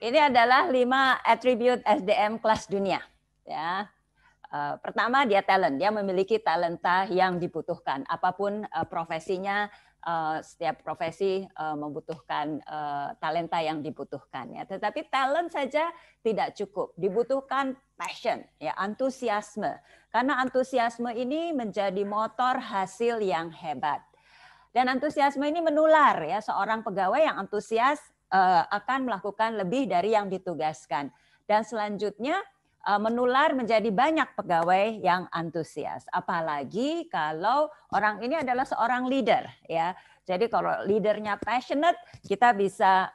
Ini adalah 5 atribut SDM kelas dunia. Ya, pertama dia talent, dia memiliki talenta yang dibutuhkan. Apapun profesinya, setiap profesi membutuhkan talenta yang dibutuhkan. Ya, tetapi talent saja tidak cukup, dibutuhkan passion, ya, antusiasme. Karena antusiasme ini menjadi motor hasil yang hebat. Dan antusiasme ini menular, ya, seorang pegawai yang antusias akan melakukan lebih dari yang ditugaskan. Dan selanjutnya menular menjadi banyak pegawai yang antusias. Apalagi kalau orang ini adalah seorang leader, ya. Jadi kalau leadernya passionate, kita bisa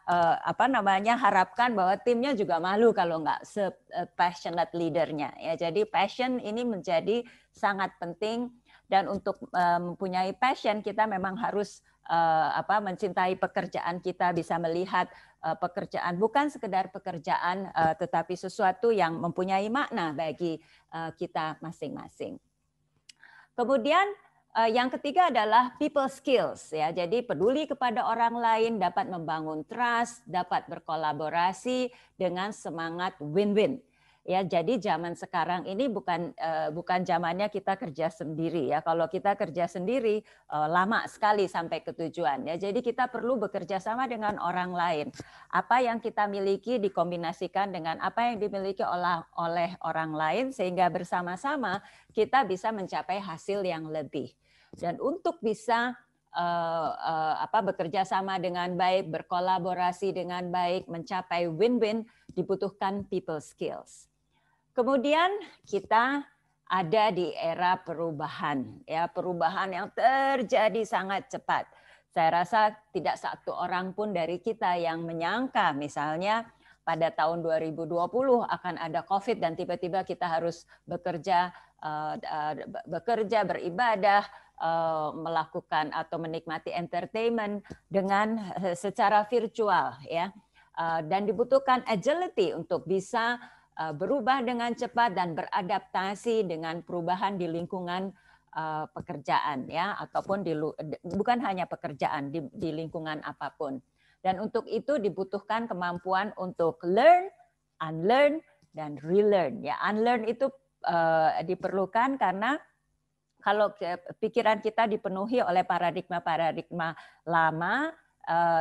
harapkan bahwa timnya juga malu kalau nggak se-passionate leadernya, ya. Jadi passion ini menjadi sangat penting. Dan untuk mempunyai passion, kita memang harus mencintai pekerjaan kita, bisa melihat pekerjaan bukan sekedar pekerjaan, tetapi sesuatu yang mempunyai makna bagi kita masing-masing. Kemudian yang ketiga adalah people skills, ya. Jadi peduli kepada orang lain, dapat membangun trust, dapat berkolaborasi dengan semangat win-win. Ya, jadi zaman sekarang ini bukan zamannya kita kerja sendiri, ya. Kalau kita kerja sendiri lama sekali sampai ke tujuan, ya. Jadi kita perlu bekerja sama dengan orang lain. Apa yang kita miliki dikombinasikan dengan apa yang dimiliki oleh orang lain sehingga bersama-sama kita bisa mencapai hasil yang lebih. Dan untuk bisa bekerja sama dengan baik, berkolaborasi dengan baik, mencapai win-win, dibutuhkan people skills. Kemudian kita ada di era perubahan, ya, perubahan yang terjadi sangat cepat. Saya rasa tidak satu orang pun dari kita yang menyangka misalnya pada tahun 2020 akan ada COVID dan tiba-tiba kita harus bekerja, beribadah, melakukan atau menikmati entertainment dengan secara virtual, ya. Dan dibutuhkan agility untuk bisa berubah dengan cepat dan beradaptasi dengan perubahan di lingkungan pekerjaan, ya, ataupun bukan hanya pekerjaan, di lingkungan apapun. Dan untuk itu dibutuhkan kemampuan untuk learn, unlearn, dan relearn. Ya, unlearn itu diperlukan karena kalau pikiran kita dipenuhi oleh paradigma lama,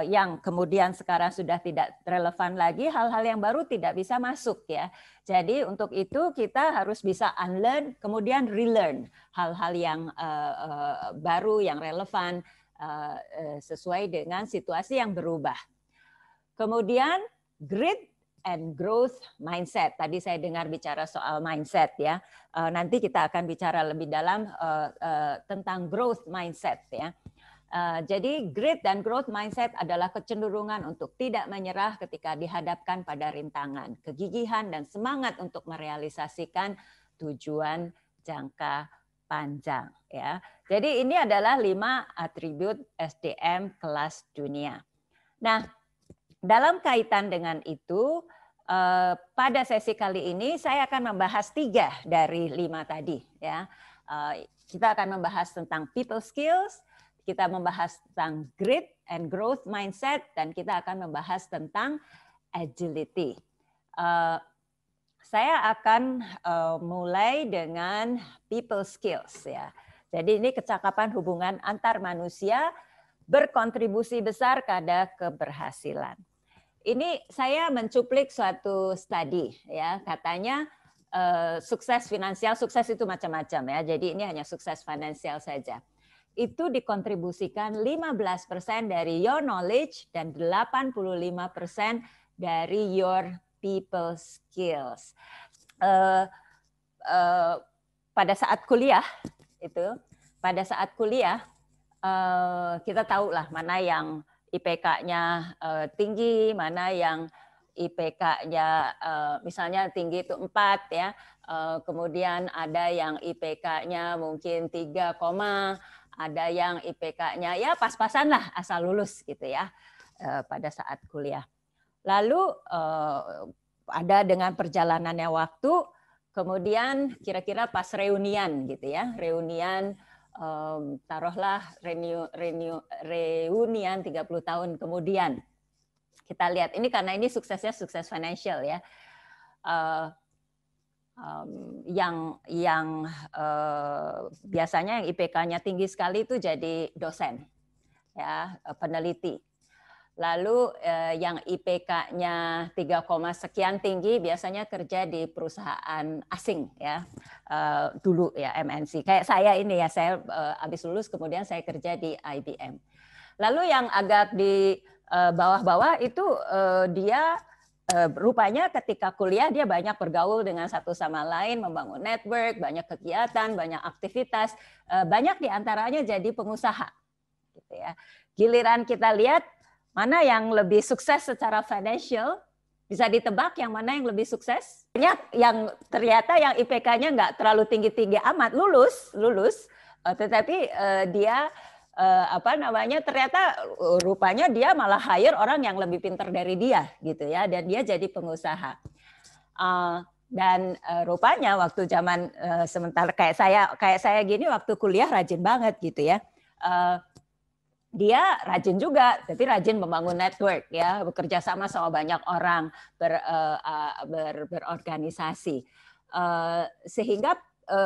yang kemudian sekarang sudah tidak relevan lagi, hal-hal yang baru tidak bisa masuk, ya. Jadi untuk itu kita harus bisa unlearn, kemudian relearn hal-hal yang baru, yang relevan, sesuai dengan situasi yang berubah. Kemudian grit and growth mindset. Tadi saya dengar bicara soal mindset, ya. Nanti kita akan bicara lebih dalam tentang growth mindset, ya. Jadi grit dan growth mindset adalah kecenderungan untuk tidak menyerah ketika dihadapkan pada rintangan, kegigihan dan semangat untuk merealisasikan tujuan jangka panjang, ya. Jadi ini adalah 5 atribut SDM kelas dunia. Nah, dalam kaitan dengan itu, pada sesi kali ini saya akan membahas 3 dari 5 tadi, ya. Kita akan membahas tentang people skills, kita membahas tentang grit and growth mindset, dan kita akan membahas tentang agility. Saya akan mulai dengan people skills, ya. Jadi ini kecakapan hubungan antar manusia berkontribusi besar pada keberhasilan. Ini saya mencuplik suatu studi, ya. Katanya sukses finansial, sukses itu macam-macam, ya. Jadi ini hanya sukses finansial saja. Itu dikontribusikan 15% dari your knowledge dan 85% dari your people skills. Pada saat kuliah kita tahu lah mana yang IPK-nya tinggi, mana yang IPK-nya misalnya tinggi itu 4, ya. Kemudian ada yang IPK-nya mungkin 3, ada yang IPK-nya ya pas-pasan lah asal lulus gitu, ya, pada saat kuliah. Lalu ada dengan perjalanannya waktu, kemudian kira-kira pas reunian gitu, ya, reunian taruhlah reunian 30 tahun kemudian. Kita lihat ini karena ini suksesnya sukses financial ya. Yang biasanya yang IPK-nya tinggi sekali itu jadi dosen, ya, peneliti. Lalu yang IPK-nya 3, sekian tinggi biasanya kerja di perusahaan asing ya, dulu ya MNC. Kayak saya ini ya, saya habis lulus kemudian saya kerja di IBM. Lalu yang agak di bawah-bawah itu dia rupanya ketika kuliah dia banyak bergaul dengan satu sama lain, membangun network, banyak kegiatan, banyak aktivitas, banyak diantaranya jadi pengusaha, gitu ya. Giliran kita lihat mana yang lebih sukses secara financial, bisa ditebak yang mana yang lebih sukses? Banyak yang ternyata yang IPK-nya nggak terlalu tinggi-tinggi amat, lulus, tetapi dia ternyata rupanya dia malah hire orang yang lebih pintar dari dia, gitu ya, dan dia jadi pengusaha. Dan rupanya waktu zaman sementara kayak saya gini waktu kuliah rajin banget gitu ya. Dia rajin juga, tapi rajin membangun network ya, bekerja sama banyak orang, berorganisasi, sehingga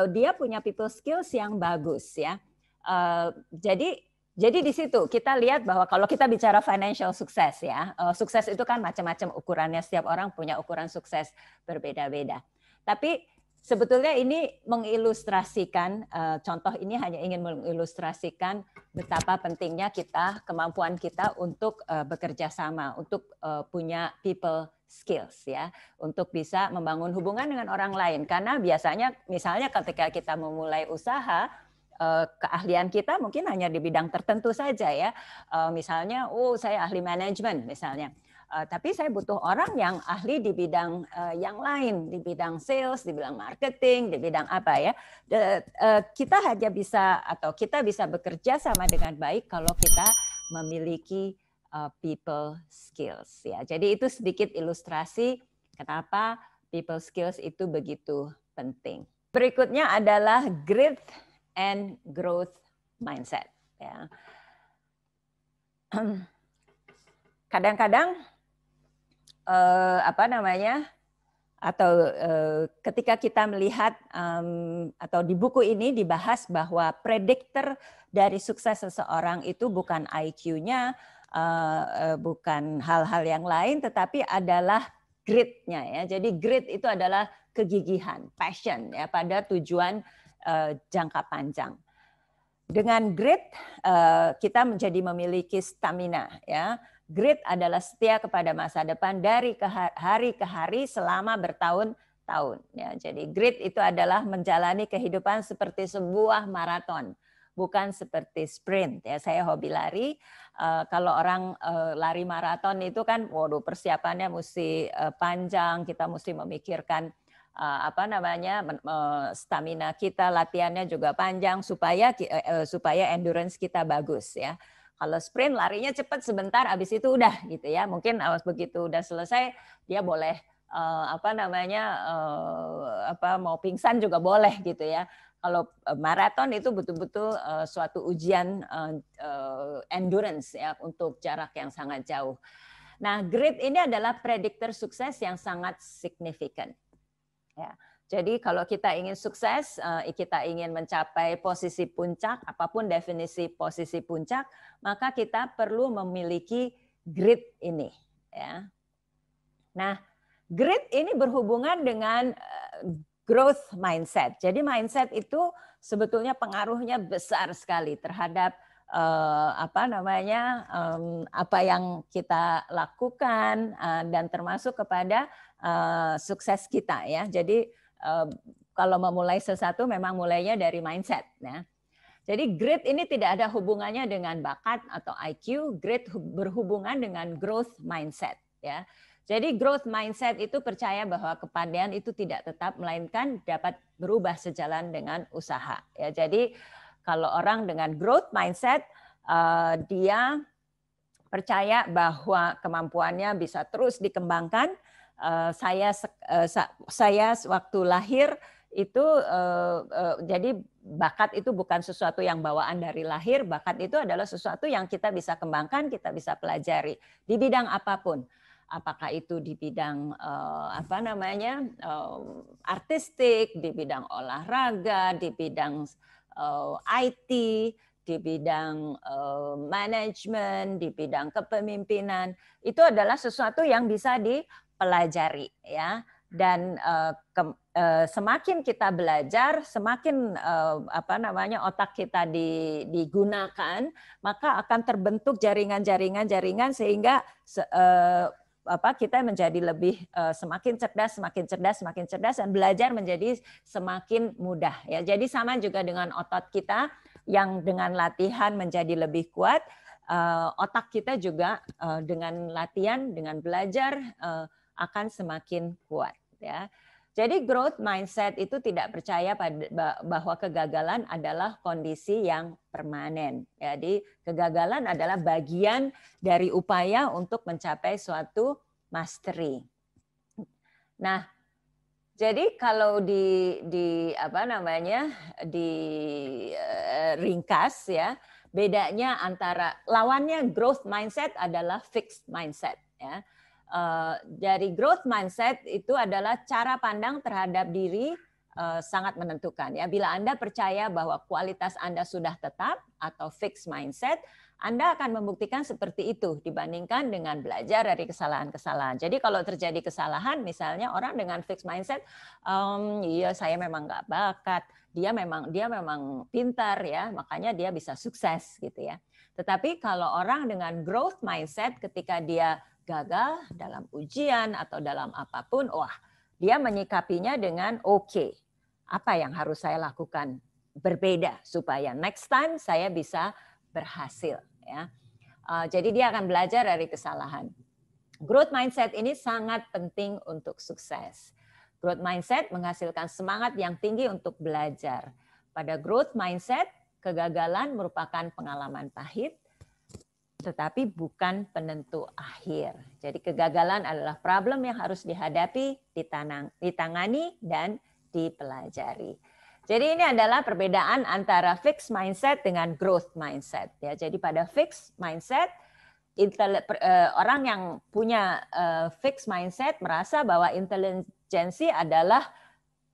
dia punya people skills yang bagus ya. Jadi di situ kita lihat bahwa kalau kita bicara financial success ya, sukses itu kan macam-macam ukurannya, setiap orang punya ukuran sukses berbeda-beda. Tapi sebetulnya ini mengilustrasikan, contoh ini hanya ingin mengilustrasikan betapa pentingnya kemampuan kita untuk bekerja sama, untuk punya people skills ya, untuk bisa membangun hubungan dengan orang lain. Karena biasanya misalnya ketika kita memulai usaha, keahlian kita mungkin hanya di bidang tertentu saja ya. Misalnya, saya ahli manajemen misalnya. Tapi saya butuh orang yang ahli di bidang yang lain, di bidang sales, di bidang marketing, di bidang apa ya. Kita hanya bisa atau kita bisa bekerja sama dengan baik kalau kita memiliki people skills ya. Jadi itu sedikit ilustrasi kenapa people skills itu begitu penting. Berikutnya adalah grit and growth mindset ya. Kadang-kadang ketika kita melihat atau di buku ini dibahas bahwa prediktor dari sukses seseorang itu bukan IQ-nya, bukan hal-hal yang lain, tetapi adalah grit-nya ya. Jadi grit itu adalah kegigihan, passion ya pada tujuan jangka panjang. Dengan grit kita menjadi memiliki stamina ya. Grit adalah setia kepada masa depan dari hari ke hari selama bertahun-tahun. Ya, jadi grit itu adalah menjalani kehidupan seperti sebuah maraton, bukan seperti sprint. Ya, saya hobi lari. Kalau orang lari maraton itu kan, waduh persiapannya mesti panjang. Kita mesti memikirkan stamina kita, latihannya juga panjang supaya endurance kita bagus ya. Kalau sprint larinya cepat sebentar, habis itu udah gitu ya. Mungkin begitu udah selesai dia boleh mau pingsan juga boleh gitu ya. Kalau maraton itu betul-betul suatu ujian endurance ya untuk jarak yang sangat jauh. Nah, grit ini adalah prediktor sukses yang sangat signifikan. Ya. Jadi kalau kita ingin sukses, kita ingin mencapai posisi puncak, apapun definisi posisi puncak, maka kita perlu memiliki grit ini. Ya. Nah, grit ini berhubungan dengan growth mindset. Jadi mindset itu sebetulnya pengaruhnya besar sekali terhadap apa yang kita lakukan dan termasuk kepada sukses kita ya. Jadi kalau memulai sesuatu memang mulainya dari mindset ya. Jadi grit ini tidak ada hubungannya dengan bakat atau IQ, grit berhubungan dengan growth mindset ya. Jadi growth mindset itu percaya bahwa kepandaian itu tidak tetap melainkan dapat berubah sejalan dengan usaha ya. Jadi kalau orang dengan growth mindset dia percaya bahwa kemampuannya bisa terus dikembangkan. Saya waktu lahir itu jadi bakat itu bukan sesuatu yang bawaan dari lahir, bakat itu adalah sesuatu yang kita bisa kembangkan, kita bisa pelajari di bidang apapun. Apakah itu di bidang artistik, di bidang olahraga, di bidang IT, di bidang manajemen, di bidang kepemimpinan, itu adalah sesuatu yang bisa dipelajari, ya. Dan semakin kita belajar, semakin otak kita digunakan, maka akan terbentuk jaringan-jaringan sehingga kita menjadi lebih semakin cerdas, dan belajar menjadi semakin mudah, ya. Jadi sama juga dengan otot kita yang dengan latihan menjadi lebih kuat, otak kita juga dengan latihan, dengan belajar akan semakin kuat, ya. Jadi growth mindset itu tidak percaya bahwa kegagalan adalah kondisi yang permanen. Jadi kegagalan adalah bagian dari upaya untuk mencapai suatu mastery. Nah, jadi kalau ringkas, ya, bedanya antara lawannya growth mindset adalah fixed mindset, ya. Dari growth mindset itu adalah cara pandang terhadap diri sangat menentukan, ya. Bila Anda percaya bahwa kualitas Anda sudah tetap atau fixed mindset, Anda akan membuktikan seperti itu dibandingkan dengan belajar dari kesalahan-kesalahan. Jadi kalau terjadi kesalahan, misalnya orang dengan fixed mindset, iya saya memang nggak bakat, dia memang pintar, ya, makanya dia bisa sukses, gitu, ya. Tetapi kalau orang dengan growth mindset, ketika dia gagal dalam ujian atau dalam apapun, wah, dia menyikapinya dengan oke, apa yang harus saya lakukan berbeda supaya next time saya bisa berhasil, ya. Jadi dia akan belajar dari kesalahan. Growth mindset ini sangat penting untuk sukses. Growth mindset menghasilkan semangat yang tinggi untuk belajar. Pada growth mindset, kegagalan merupakan pengalaman pahit, tetapi bukan penentu akhir. Jadi kegagalan adalah problem yang harus dihadapi, ditangani, dan dipelajari. Jadi ini adalah perbedaan antara fixed mindset dengan growth mindset, ya. Jadi pada fixed mindset, orang yang punya fixed mindset merasa bahwa intelijensi adalah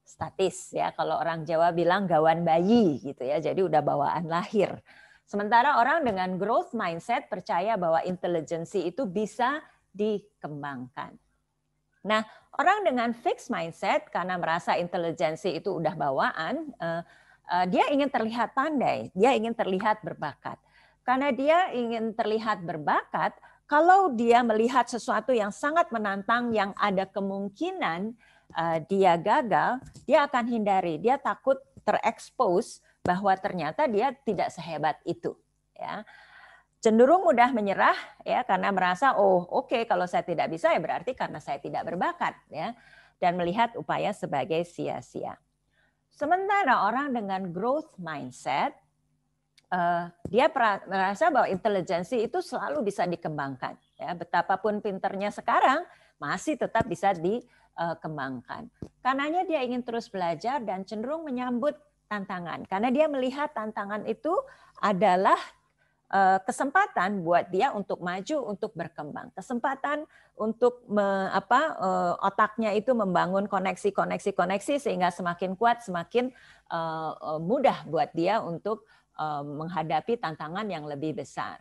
statis, ya. Kalau orang Jawa bilang gawan bayi, gitu, ya. Jadi udah bawaan lahir. Sementara orang dengan growth mindset percaya bahwa intelijensi itu bisa dikembangkan. Nah, orang dengan fixed mindset karena merasa intelijensi itu udah bawaan, dia ingin terlihat pandai, dia ingin terlihat berbakat. Karena dia ingin terlihat berbakat, kalau dia melihat sesuatu yang sangat menantang yang ada kemungkinan dia gagal, dia akan hindari, dia takut terekspos bahwa ternyata dia tidak sehebat itu, ya. Cenderung mudah menyerah, ya, karena merasa oke, kalau saya tidak bisa ya berarti karena saya tidak berbakat, ya, dan melihat upaya sebagai sia-sia. Sementara orang dengan growth mindset, dia merasa bahwa intelijensi itu selalu bisa dikembangkan, ya. Betapapun pinternya sekarang masih tetap bisa dikembangkan. Karenanya dia ingin terus belajar dan cenderung menyambut tantangan, karena dia melihat tantangan itu adalah kesempatan buat dia untuk maju, untuk berkembang, kesempatan untuk otaknya itu membangun koneksi sehingga semakin kuat, semakin mudah buat dia untuk menghadapi tantangan yang lebih besar.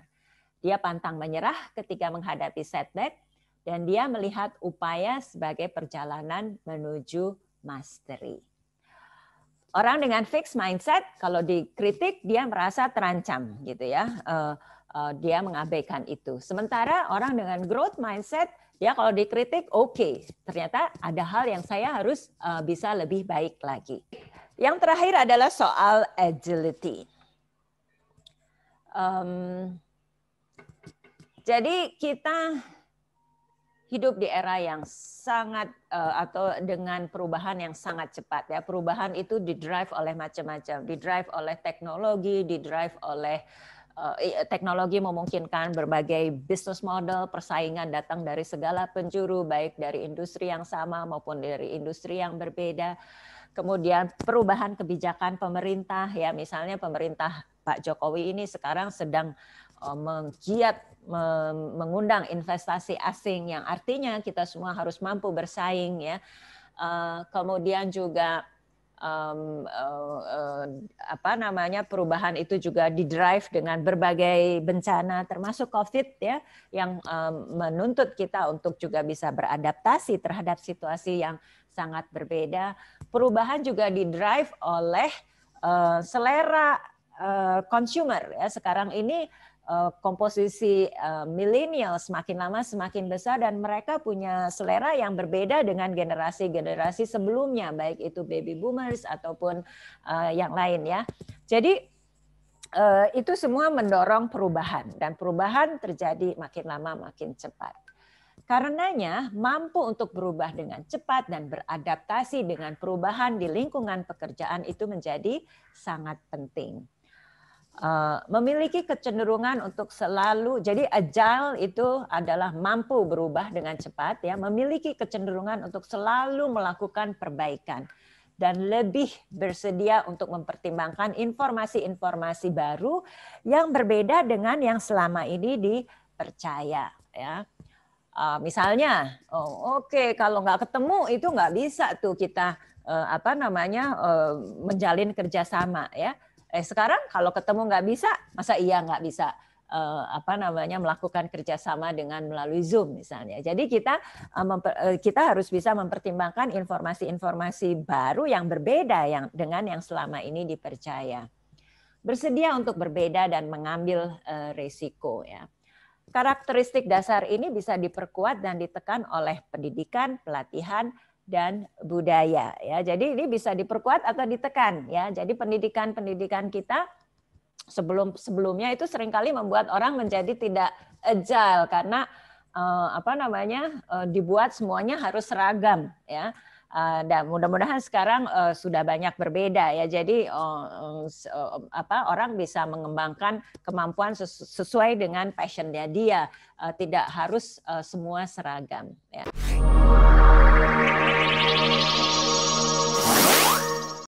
Dia pantang menyerah ketika menghadapi setback, dan dia melihat upaya sebagai perjalanan menuju mastery. Orang dengan fixed mindset, kalau dikritik dia merasa terancam, gitu, ya. Dia mengabaikan itu. Sementara orang dengan growth mindset, dia kalau dikritik oke, ternyata ada hal yang saya harus bisa lebih baik lagi. Yang terakhir adalah soal agility. Jadi kita hidup di era yang sangat atau dengan perubahan yang sangat cepat, ya. Perubahan itu didrive oleh macam-macam, didrive oleh teknologi, didrive oleh teknologi memungkinkan berbagai business model, persaingan datang dari segala penjuru, baik dari industri yang sama maupun dari industri yang berbeda. kemudian perubahan kebijakan pemerintah, ya misalnya pemerintah Pak Jokowi ini sekarang sedang menggiat mengundang investasi asing, yang artinya kita semua harus mampu bersaing, ya. Kemudian juga perubahan itu juga didrive dengan berbagai bencana termasuk COVID, ya, yang menuntut kita untuk juga bisa beradaptasi terhadap situasi yang sangat berbeda. Perubahan juga didrive oleh selera consumer, ya. Sekarang ini komposisi milenial semakin lama semakin besar dan mereka punya selera yang berbeda dengan generasi-generasi sebelumnya, baik itu baby boomers ataupun yang lain, ya. Jadi itu semua mendorong perubahan dan perubahan terjadi makin lama makin cepat. Karenanya mampu untuk berubah dengan cepat dan beradaptasi dengan perubahan di lingkungan pekerjaan itu menjadi sangat penting. Memiliki kecenderungan untuk selalu, jadi agile itu adalah mampu berubah dengan cepat, ya, memiliki kecenderungan untuk selalu melakukan perbaikan dan lebih bersedia untuk mempertimbangkan informasi-informasi baru yang berbeda dengan yang selama ini dipercaya, ya. Misalnya, kalau nggak ketemu itu nggak bisa tuh kita menjalin kerjasama, ya. Sekarang kalau ketemu nggak bisa, masa iya nggak bisa melakukan kerjasama dengan melalui Zoom misalnya. Jadi kita harus bisa mempertimbangkan informasi-informasi baru yang berbeda dengan yang selama ini dipercaya. Bersedia untuk berbeda dan mengambil risiko, ya. Karakteristik dasar ini bisa diperkuat dan ditekan oleh pendidikan, pelatihan, dan budaya, ya. Jadi ini bisa diperkuat atau ditekan, ya. Jadi pendidikan kita sebelumnya itu seringkali membuat orang menjadi tidak agile karena dibuat semuanya harus seragam, ya. Dan mudah-mudahan sekarang sudah banyak berbeda, ya. Jadi orang bisa mengembangkan kemampuan sesuai dengan passion-nya dia, tidak harus semua seragam, ya.